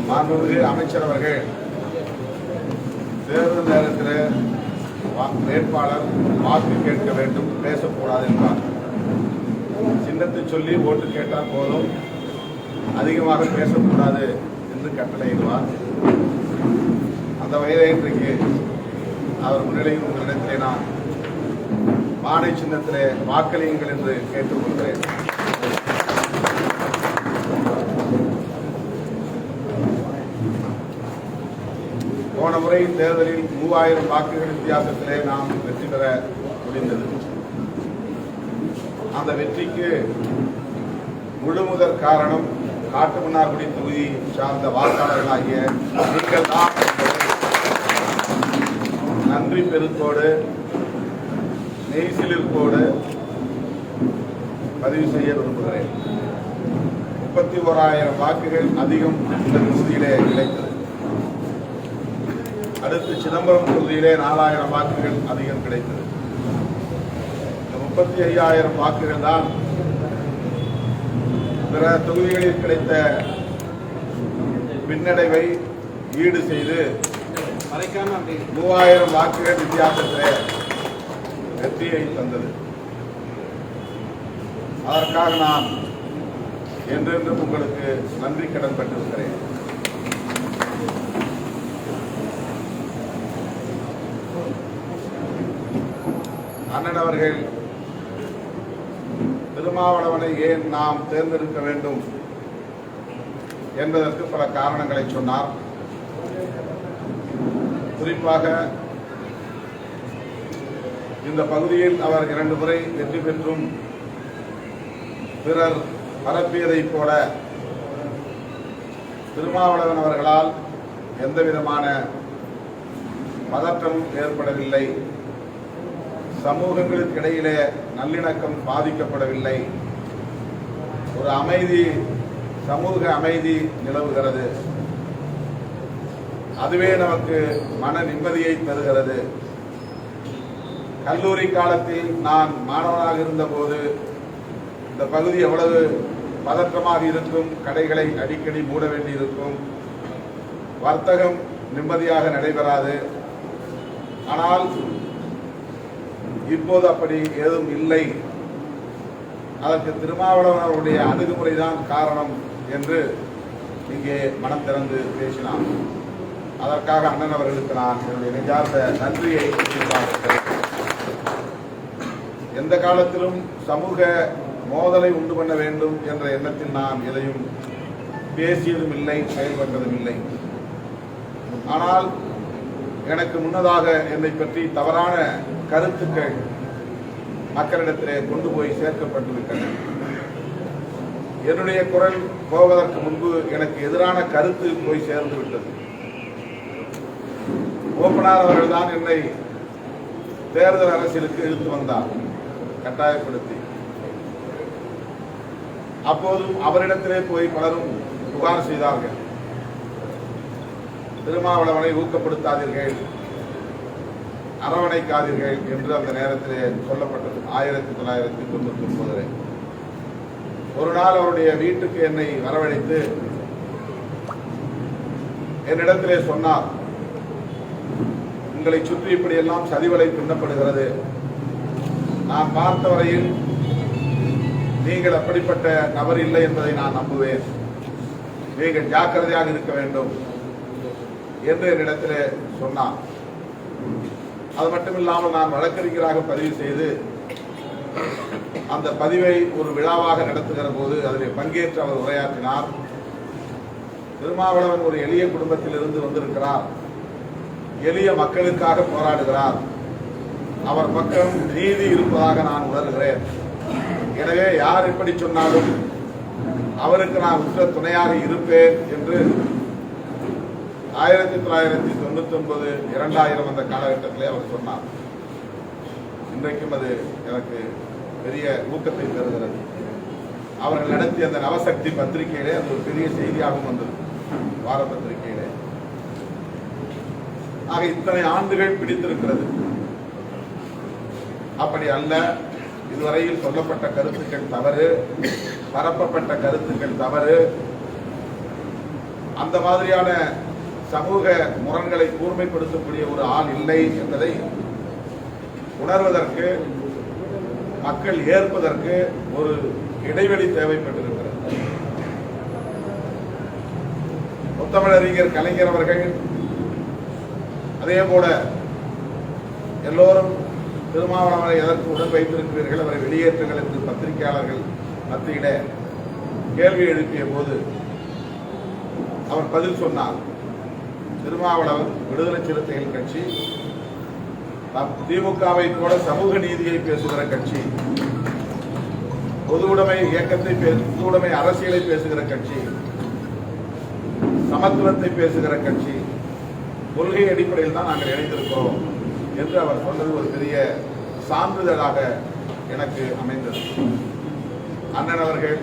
மாண்புமிகு அமைச்சர் அவர்கள் தேர்தல் நேரத்தில் வேட்பாளர் வாக்கு கேட்க வேண்டும், பேசக்கூடாது என்றார். சின்னத்தை சொல்லி ஓட்டு கேட்டால் போதும், அதிகமாக பேசக்கூடாது என்று கட்டளையிடுவார். அந்த வகையில் இன்றைக்கு அவர் முன்னிலையில் உங்களிடத்திலே நான் பானை சின்னத்திலே வாக்களியுங்கள் என்று கேட்டுக்கொள்கிறேன். போன முறை தேர்தலில் 3000 வாக்குகள் வித்தியாசத்திலே நாம் வெற்றி பெற முடிந்தது. அந்த வெற்றிக்கு முழுமுதற் காரணம் காட்டுமன்னார்குடி தொகுதி சார்ந்த வாக்காளர்களாகிய நீங்கள் தான். நன்றி பெருக்கோடு நெய்சிலிருப்போடு பதிவு செய்ய விரும்புகிறேன். 31,000 வாக்குகள் அதிகம் இந்த தொகுதியிலே கிடைத்தது. அடுத்து சிதம்பரம் தொகுதியிலே 4,000 வாக்குகள் அதிகம் கிடைத்தது. 35,000 வாக்குகள் தான் பிற தொகுதிகளில் கிடைத்த பின்னடைவை ஈடு செய்து 3000 வாக்குகள் வித்தியாசத்திலே வெற்றியை தந்தது. அதற்காக நான் என்றென்றும் உங்களுக்கு நன்றி கடன் பட்டிருக்கிறேன். அண்ணன் அவர்கள் திருமாவளவனை ஏன் நாம் தேர்ந்தெடுக்க வேண்டும் என்பதற்கு பல காரணங்களை சொன்னார். குறிப்பாக இந்த பகுதியில் அவர் 2 முறை வெற்றி பெற்றும் பிறர் பரப்பியதைப் போல திருமாவளவன் அவர்களால் எந்தவிதமான பதற்றமும் ஏற்படவில்லை, சமூகங்களுக்கு இடையிலே நல்லிணக்கம் பாதிக்கப்படவில்லை, ஒரு அமைதி, சமூக அமைதி நிலவுகிறது. அதுவே நமக்கு மன நிம்மதியை தருகிறது. கல்லூரி காலத்தில் நான் மாணவனாக இருந்தபோது இந்த பகுதி எவ்வளவு பதற்றமாக இருக்கும், கடைகளை அடிக்கடி மூட வேண்டியிருக்கும், வர்த்தகம் நிம்மதியாக நடைபெறாது. ஆனால் இப்போது அப்படி ஏதும் இல்லை. அதற்கு திருமாவளவன் அவருடைய அணுகுமுறைதான் காரணம் என்று இங்கே மனம் திறந்து பேசினார். அதற்காக அண்ணன் அவர்களுக்கு நான் என்னுடைய நெஞ்சார்ந்த நன்றியை தெரிவிக்கிறேன். எந்த காலத்திலும் சமூக மோதலை உண்டு பண்ண வேண்டும் என்ற எண்ணத்தில் நான் எதையும் பேசியதும் இல்லை, செயல்பட்டதும் இல்லை. ஆனால் எனக்கு முன்னதாக என்னை பற்றி தவறான கருத்துக்கள் மக்களிடத்திலே கொண்டு போய் சேர்க்கப்பட்டுவிட்டன. என்னுடைய குரல் போவதற்கு முன்பு எனக்கு எதிரான கருத்து போய் சேர்ந்து விட்டது. ஓப்பனார் அவர்கள் தான் என்னை தேர்தல் அரசியலுக்கு இழுத்து வந்தார், கட்டாயப்படுத்தி. அப்போதும் அவரிடத்திலே போய் பலரும் புகார் செய்தார்கள். திருமாவளவனை ஊக்கப்படுத்தாதீர்கள், அரவணைக்காதீர்கள் என்று அந்த நேரத்திலே சொல்லப்பட்டது. 1999 ஒரு நாள் அவருடைய வீட்டுக்கு என்னை வரவழைத்து என்னிடத்திலே சொன்னார், உங்களை சுற்றி இப்படியெல்லாம் சதிவலை பின்னப்படுகிறது. நான் பார்த்த வரையில் நீங்கள் அப்படிப்பட்ட நபர் இல்லை என்பதை நான் நம்புவேன். நீங்கள் ஜாக்கிரதையாக இருக்க வேண்டும் என்று என்னிடத்திலே சொன்னார். அது மட்டுமில்லாமல் நான் வழக்கறிஞராக பதிவு செய்து அந்த பதிவை ஒரு விழாவாக நடத்துகிற போது அதில் பங்கேற்று அவர் உரையாற்றினார். திருமாவளவன் ஒரு எளிய குடும்பத்தில் இருந்து வந்திருக்கிறார், எளிய மக்களுக்காக போராடுகிறார், அவர் பக்கம் நீதி இருப்பதாக நான் உணர்கிறேன். எனவே யார் எப்படி சொன்னாலும் அவருக்கு நான் உற்ற துணையாக இருப்பேன் என்று 1999, 2000 அந்த காலகட்டத்திலே அவர் சொன்னார். இன்றைக்கும் அது எனக்கு பெரிய ஊக்கத்தை தருகிறது. அவர்கள் நடத்திய அந்த நவசக்தி பத்திரிகையிலே அது ஒரு பெரிய செய்தியாகவும் வந்தது, வார பத்திரிகையிலே. ஆக இத்தனை ஆண்டுகள் பிடித்திருக்கிறது. அப்படி அல்ல, இதுவரையில் சொல்லப்பட்ட கருத்துக்கள் தவறு, பரப்பப்பட்ட கருத்துக்கள் தவறு. அந்த மாதிரியான சமூக முரண்களை கூர்மைப்படுத்தக்கூடிய ஒரு ஆள் இல்லை என்பதை உணர்வதற்கு, மக்கள் ஏற்பதற்கு ஒரு இடைவெளி தேவைப்பட்டிருக்கிறது. முத்தமிழறிஞர் கலைஞர் அவர்கள், அதே போல எல்லோரும் திருமாவளவனை எதற்கு உடன் வைத்திருக்கிறீர்கள், அவரை வெளியேற்றுங்கள் என்று பத்திரிகையாளர்கள் மத்தியிட கேள்வி எழுப்பிய போது அவர் பதில் சொன்னார். திருமாவளவன் விடுதலை சிறுத்தைகள் கட்சி திமுகவை போல சமூக நீதியை பேசுகிற கட்சி, பொது உடைமை இயக்கத்தை, பொது உடைமை அரசியலை பேசுகிற கட்சி, சமத்துவத்தை பேசுகிற கட்சி, கொள்கை அடிப்படையில் தான் நாங்கள் இணைந்திருக்கிறோம் என்று அவர் சொன்னது ஒரு பெரிய சான்றிதழாக எனக்கு அமைந்தது. அண்ணன் அவர்கள்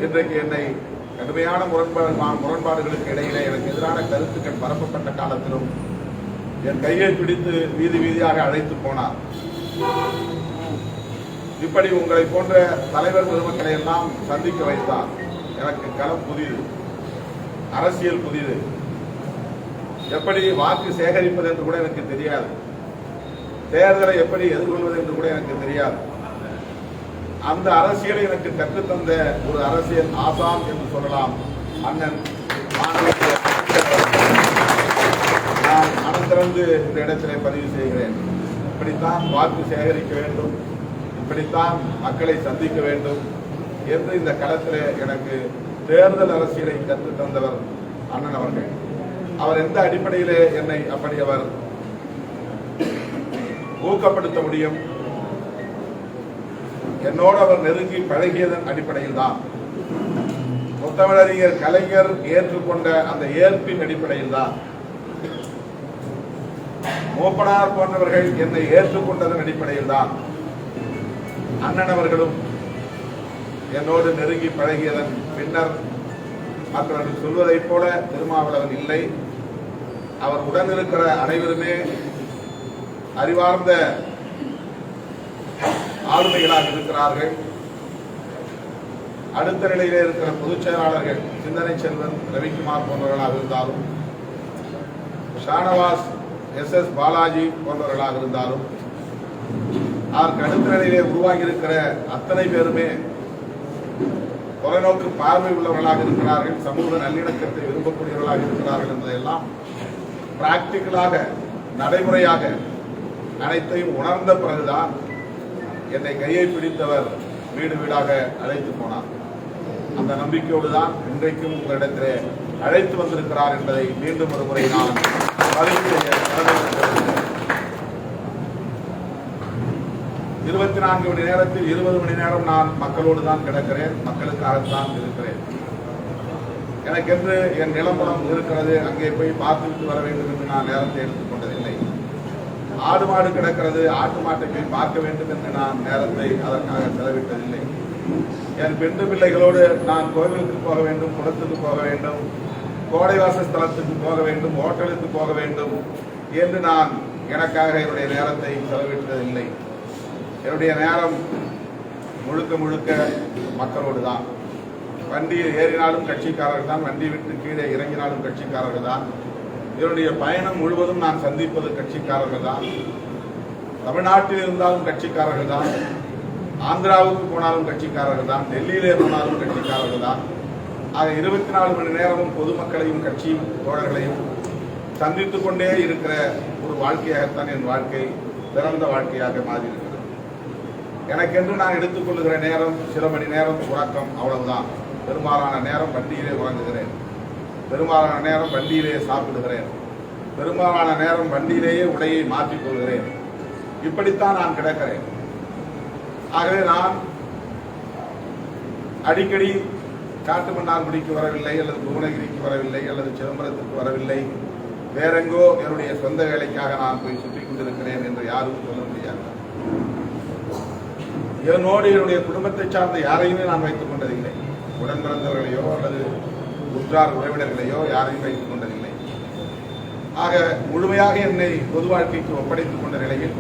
இன்றைக்கு என்னை கடுமையான முரண்பாடுகளுக்கு இடையிலே எனக்கு எதிரான கருத்துக்கள் பரப்பப்பட்ட காலத்திலும் என் கையை பிடித்து வீதி வீதியாக அழைத்து போனார். இப்படி உங்களை போன்ற தலைவர் பெருமக்களை எல்லாம் சந்திக்க வைத்தார். எனக்கு களம் புதிது, அரசியல் புதிது, எப்படி வாக்கு சேகரிப்பது என்று கூட எனக்கு தெரியாது, தேர்தலை எப்படி எதிர்கொள்வது என்று கூட எனக்கு தெரியாது. அந்த அரசியலை எனக்கு கற்றுத்தந்த ஒரு அரசியல் ஆசான் என்று சொல்லலாம் அண்ணன். நான் மனந்திறந்து இந்த இடத்திலே பதிவு செய்கிறேன். இப்படித்தான் வாக்கு சேகரிக்க வேண்டும், இப்படித்தான் மக்களை சந்திக்க வேண்டும் என்று இந்த களத்திலே எனக்கு தேர்தல் அரசியலை கற்றுத்தந்தவர் அண்ணன் அவர்கள். அவர் எந்த அடிப்படையிலே என்னை அப்படி அவர் ஊக்கப்படுத்த முடியும்? என்னோடு அவர் நெருங்கி பழகியதன் அடிப்படையில் தான். முத்தமிழறிஞர் கலைஞர் ஏற்றுக்கொண்ட அந்த ஏற்பின் அடிப்படையில் தான். மூப்பனார் போன்றவர்கள் என்னை ஏற்றுக்கொண்டதன் அடிப்படையில் தான் அண்ணன் அவர்களும் என்னோடு நெருங்கி பழகியதன் பின்னர் மற்றவர்கள் சொல்வதைப் போல திருமாவளவன் இல்லை. அவர் உடன் இருக்கிற அனைவருமே அறிவார்ந்த ஆளுமைகளாக இருக்கிறார்கள். அடுத்த நிலையிலே இருக்கிற பொதுச் செயலாளர்கள் சிந்தனை செல்வன், ரவிக்குமார் போன்றவர்களாக இருந்தாலும், ஷானவாஸ், SS பாலாஜி போன்றவர்களாக இருந்தாலும், அதற்கு அடுத்த நிலையிலே உருவாகி இருக்கிற அத்தனை பேருமே தொலைநோக்கு பார்வை உள்ளவர்களாக இருக்கிறார்கள், சமூக நல்லிணக்கத்தை விரும்பக்கூடியவர்களாக இருக்கிறார்கள் என்பதையெல்லாம் பிராக்டிக்கலாக, நடைமுறையாக அனைத்தையும் உணர்ந்த பிறகுதான் என்னை கையை பிடித்தவர் வீடு வீடாக அழைத்து போனார். அந்த நம்பிக்கையோடு தான் இன்றைக்கும் உங்களிடத்திலே அழைத்து வந்திருக்கிறார் என்பதை மீண்டும் ஒரு முறை நான் பதிவு செய்ய 24 மணி நேரத்தில் 20 மணி நேரம் நான் மக்களோடு தான் கிடக்கிறேன், மக்களுக்காகத்தான் இருக்கிறேன். எனக்கென்று என் நிலம்பலம் இருக்கிறது, அங்கே போய் பார்த்துவிட்டு வர வேண்டும் என்று நான் நேரத்தை எடுத்துக்கொண்டதில்லை. ஆடு மாடு கிடக்கிறது, ஆட்டு மாட்டை போய் பார்க்க வேண்டும் என்று நான் நேரத்தை அதற்காக செலவிட்டதில்லை. என் பெண்டு பிள்ளைகளோடு நான் கோவிலுக்கு போக வேண்டும், குளத்துக்கு போக வேண்டும், கோடைவாச ஸ்தலத்துக்கு போக வேண்டும், ஹோட்டலுக்கு போக வேண்டும் என்று நான் எனக்காக என்னுடைய நேரத்தை செலவிட்டதில்லை. என்னுடைய நேரம் முழுக்க முழுக்க மக்களோடு தான். வண்டியில் ஏறினாலும் கட்சிக்காரர்கள் தான், வண்டி விட்டு கீழே இறங்கினாலும் கட்சிக்காரர்கள் தான். என்னுடைய பயணம் முழுவதும் நான் சந்திப்பது கட்சிக்காரர்கள் தான். தமிழ்நாட்டில் இருந்தாலும் கட்சிக்காரர்கள் தான், ஆந்திராவுக்கு போனாலும் கட்சிக்காரர்கள் தான், டெல்லியிலே போனாலும் கட்சிக்காரர்கள் தான். ஆக 24 மணி நேரமும் பொதுமக்களையும் கட்சி தோழர்களையும் சந்தித்துக் கொண்டே இருக்கிற ஒரு வாழ்க்கையாகத்தான் என் வாழ்க்கை பிறந்த வாழ்க்கையாக மாறியிருக்கிறது. எனக்கென்று நான் எடுத்துக்கொள்ளுகிற நேரம் சில மணி நேரம் உறக்கம், அவ்வளவுதான். பெரும்பாலான நேரம் வண்டியிலே உறங்குகிறேன், பெரும்பாலான நேரம் வண்டியிலே சாப்பிடுகிறேன், பெரும்பாலான நேரம் வண்டியிலேயே உடையை மாற்றிக் கொள்கிறேன். இப்படித்தான் நான் கிடக்கிறேன். ஆகவே நான் அடிக்கடி காட்டுமன்னார்குடிக்கு வரவில்லை, அல்லது புவனகிரிக்கு வரவில்லை, அல்லது சிதம்பரத்திற்கு வரவில்லை, வேறெங்கோ என்னுடைய சொந்த வேலைக்காக நான் போய் சுற்றிக் கொண்டிருக்கிறேன் என்று யாரும் சொல்ல முடியாது. என்னோடு என்னுடைய குடும்பத்தை சார்ந்த யாரையுமே நான் வைத்துக் கொண்டதில்லை. உடன் பிறந்தவர்களையோ அல்லது உற்றார் உறவினர்களையோ யாரையும் வைத்துக் கொண்டதில்லை. ஆக முழுமையாக என்னை பொது வாழ்க்கைக்கு ஒப்படைத்துக் கொண்ட நிலையில்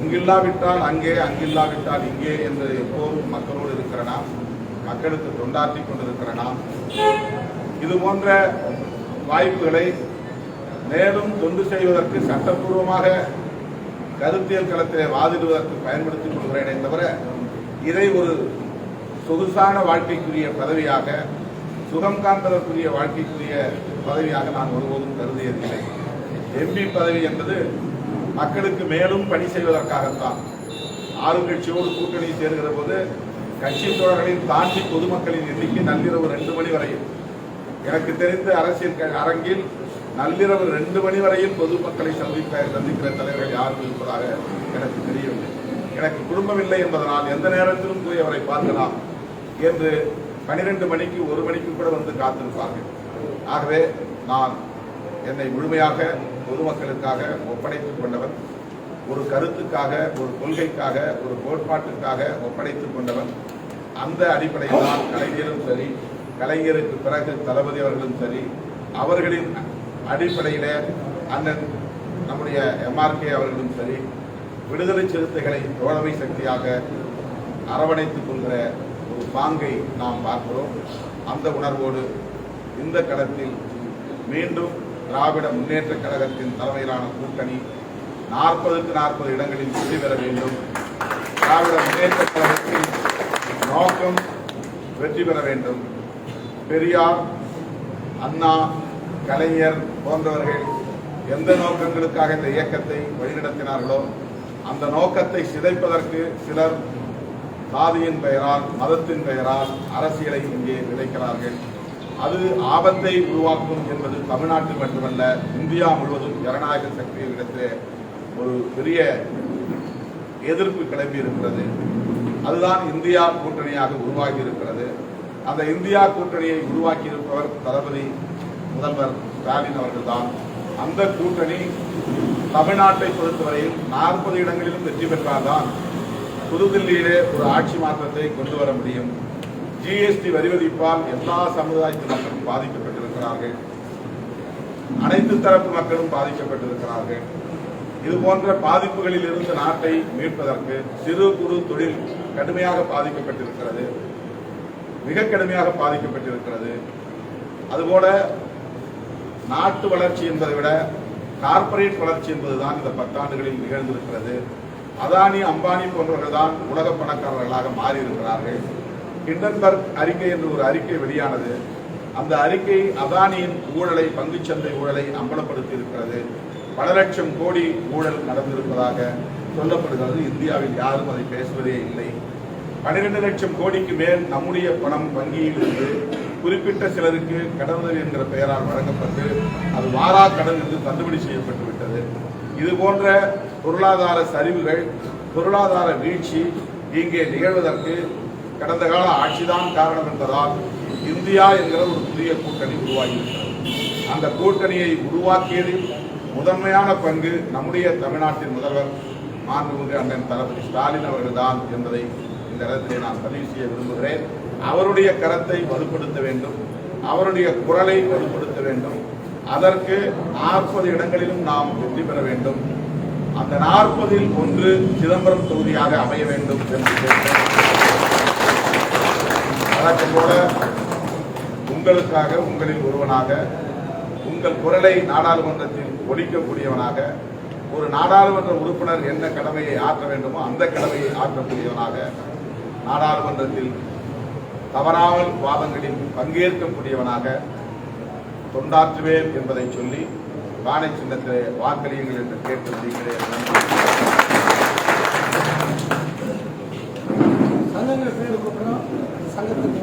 இங்கில்லாவிட்டால் அங்கே, அங்கில்லாவிட்டால் இங்கே என்று எப்போதும் மக்களோடு இருக்கிற நாம், மக்களுக்கு தொண்டாற்றிக் கொண்டிருக்கிற நாம், இது போன்ற வாய்ப்புகளை மேலும் தொண்டு செய்வதற்கு சட்டப்பூர்வமாக கருத்தியல் களத்திலே வாதிடுவதற்கு பயன்படுத்திக் கொள்கிறேனே தவிர இதை ஒரு சொகுசான வாழ்க்கைக்குரிய பதவியாக, சுகம் காண்பதற்குரிய வாழ்க்கைக்குரிய பதவியாக நான் ஒருபோதும் கருதியதில்லை. எம்பி பதவி என்பது மக்களுக்கு மேலும் பணி செய்வதற்காகத்தான். ஆளுங்கட்சியோடு கூட்டணி சேர்கிற போது கட்சி தோழர்களின் தாண்டி பொதுமக்களின் எண்ணிக்கை நள்ளிரவு 2 மணி வரையில், எனக்கு தெரிந்த அரசியல் அரங்கில் நள்ளிரவு 2 மணி வரையில் பொதுமக்களை சந்திக்கிற தலைவர்கள் யாரும் இருப்பதாக எனக்கு தெரியவில்லை. எனக்கு குடும்பம் இல்லை என்பதனால் எந்த நேரத்திலும் போய் அவரை பார்க்கலாம் என்று 12 மணிக்கு 1 மணிக்கு கூட வந்து காத்திருப்பார்கள். ஆகவே நான் என்னை முழுமையாக பொதுமக்களுக்காக ஒப்படைத்துக் கொண்டவன், ஒரு கருத்துக்காக, ஒரு கொள்கைக்காக, ஒரு கோட்பாட்டுக்காக ஒப்படைத்துக் கொண்டவன். அந்த அடிப்படையில் தான் கலைஞரும் சரி, கலைஞருக்கு பிறகு தளபதி அவர்களும் சரி, அவர்களின் அடிப்படையில அண்ணன் நம்முடைய MRK அவர்களும் சரி, விடுதலை சிறுத்தைகளை தோழமை சக்தியாக அரவணைத்துக் கொள்கிற ஒரு பாங்கை நாம் பார்க்கிறோம். அந்த உணர்வோடு இந்த களத்தில் மீண்டும் திராவிட முன்னேற்ற கழகத்தின் தலைமையிலான கூட்டணி 40க்கு 40 இடங்களில் வெற்றி பெற வேண்டும். திராவிட முன்னேற்ற கழகத்தின் நோக்கம் வெற்றி பெற வேண்டும். பெரியார், அண்ணா, கலைஞர் போன்றவர்கள் எந்த நோக்கங்களுக்காக இந்த இயக்கத்தை வழிநடத்தினார்களோ அந்த நோக்கத்தை சிதைப்பதற்கு சிலர் சாதியின் பெயரால், மதத்தின் பெயரால் அரசியலை இங்கே விதைக்கிறார்கள். அது ஆபத்தை உருவாக்கும் என்பது தமிழ்நாட்டில் மட்டுமல்ல, இந்தியா முழுவதும் ஜனநாயக சக்திகளிடத்திலே ஒரு பெரிய எதிர்ப்பு கிளம்பி இருக்கிறது. அதுதான் இந்தியா கூட்டணியாக உருவாகி இருக்கிறது. அந்த இந்தியா கூட்டணியை உருவாக்கி இருப்பவர் தளபதி முதல்வர் ஸ்டாலின் அவர்கள்தான். அந்த கூட்டணி தமிழ்நாட்டை பொறுத்தவரையில் 40 இடங்களிலும் வெற்றி பெற்றால்தான் புதுதில்லியிலே ஒரு ஆட்சி மாற்றத்தை கொண்டு வர முடியும். GST வரி விதிப்பால் எல்லா சமுதாயத்து மக்களும் பாதிக்கப்பட்டிருக்கிறார்கள். அனைத்து தரப்பு மக்களும் பாதிக்கப்பட்டிருக்கிறார்கள். இது போன்ற பாதிப்புகளில் இருந்து நாட்டை மீட்பதற்கு சிறு குறு தொழில் கடுமையாக பாதிக்கப்பட்டிருக்கிறது, மிக கடுமையாக பாதிக்கப்பட்டிருக்கிறது. அதுபோல நாட்டு வளர்ச்சி என்பதை விட கார்ப்பரேட் வளர்ச்சி என்பதுதான் இந்த 10 ஆண்டுகளில் நிகழ்ந்திருக்கிறது. அதானி, அம்பானி போன்றவர்கள் தான் உலக பணக்காரர்களாக மாறியிருக்கிறார்கள். ஹிண்டன்பர்க் அறிக்கை என்று ஒரு அறிக்கை வெளியானது. அந்த அறிக்கை அதானியின் ஊழலை, பங்குச்சந்தை ஊழலை அம்பலப்படுத்தி இருக்கிறது. பல லட்சம் கோடி ஊழல் நடந்திருப்பதாக சொல்லப்படுகிறது. இந்தியாவில் யாரும் அதை பேசுவதே இல்லை. 12 லட்சம் கோடிக்கு மேல் நம்முடைய பணம் வங்கியில் இருந்து குறிப்பிட்ட சிலருக்கு கடனுதவி என்கிற பெயரால் வழங்கப்பட்டு அது வாரா கடன் என்று தள்ளுபடி செய்யப்பட்டு விட்டது. இது போன்ற பொருளாதார சரிவுகள், பொருளாதார வீழ்ச்சி இங்கே நிகழ்வதற்கு கடந்த கால ஆட்சிதான் காரணம் என்பதால் இந்தியா என்கிற ஒரு புதிய கூட்டணி உருவாகியிருக்கிறது. அந்த கூட்டணியை உருவாக்கியதில் முதன்மையான பங்கு நம்முடைய தமிழ்நாட்டின் முதல்வர் மாண்புமிகு அண்ணன் தளபதி ஸ்டாலின் அவர்கள்தான் என்பதை இந்த இடத்திலே நான் பதிவு செய்ய விரும்புகிறேன். அவருடைய கரத்தை வலுப்படுத்த வேண்டும், அவருடைய குரலை வலுப்படுத்த வேண்டும். அதற்கு 40 இடங்களிலும் நாம் வெற்றி பெற வேண்டும். அந்த 40இல் ஒன்று சிதம்பரம் தொகுதியாக அமைய வேண்டும் என்று கேட்டேன். வழக்கம் போல உங்களுக்காக, உங்களில் ஒருவனாக, உங்கள் குரலை நாடாளுமன்றத்தில் ஒலிக்கக்கூடியவனாக, ஒரு நாடாளுமன்ற உறுப்பினர் என்ன கடமையை ஆற்ற வேண்டுமோ அந்த கடமையை ஆற்றக்கூடியவனாக, நாடாளுமன்றத்தில் தவறாமல் வாதங்களில் பங்கேற்கக்கூடியவனாக தொண்டாற்றுவேன் என்பதை சொல்லி பானை சின்னத்திலே வாக்களியுங்கள் என்று கேட்டு முடிக்கிறேன். சங்கங்கள் பேருக்கு சங்கத்துக்கு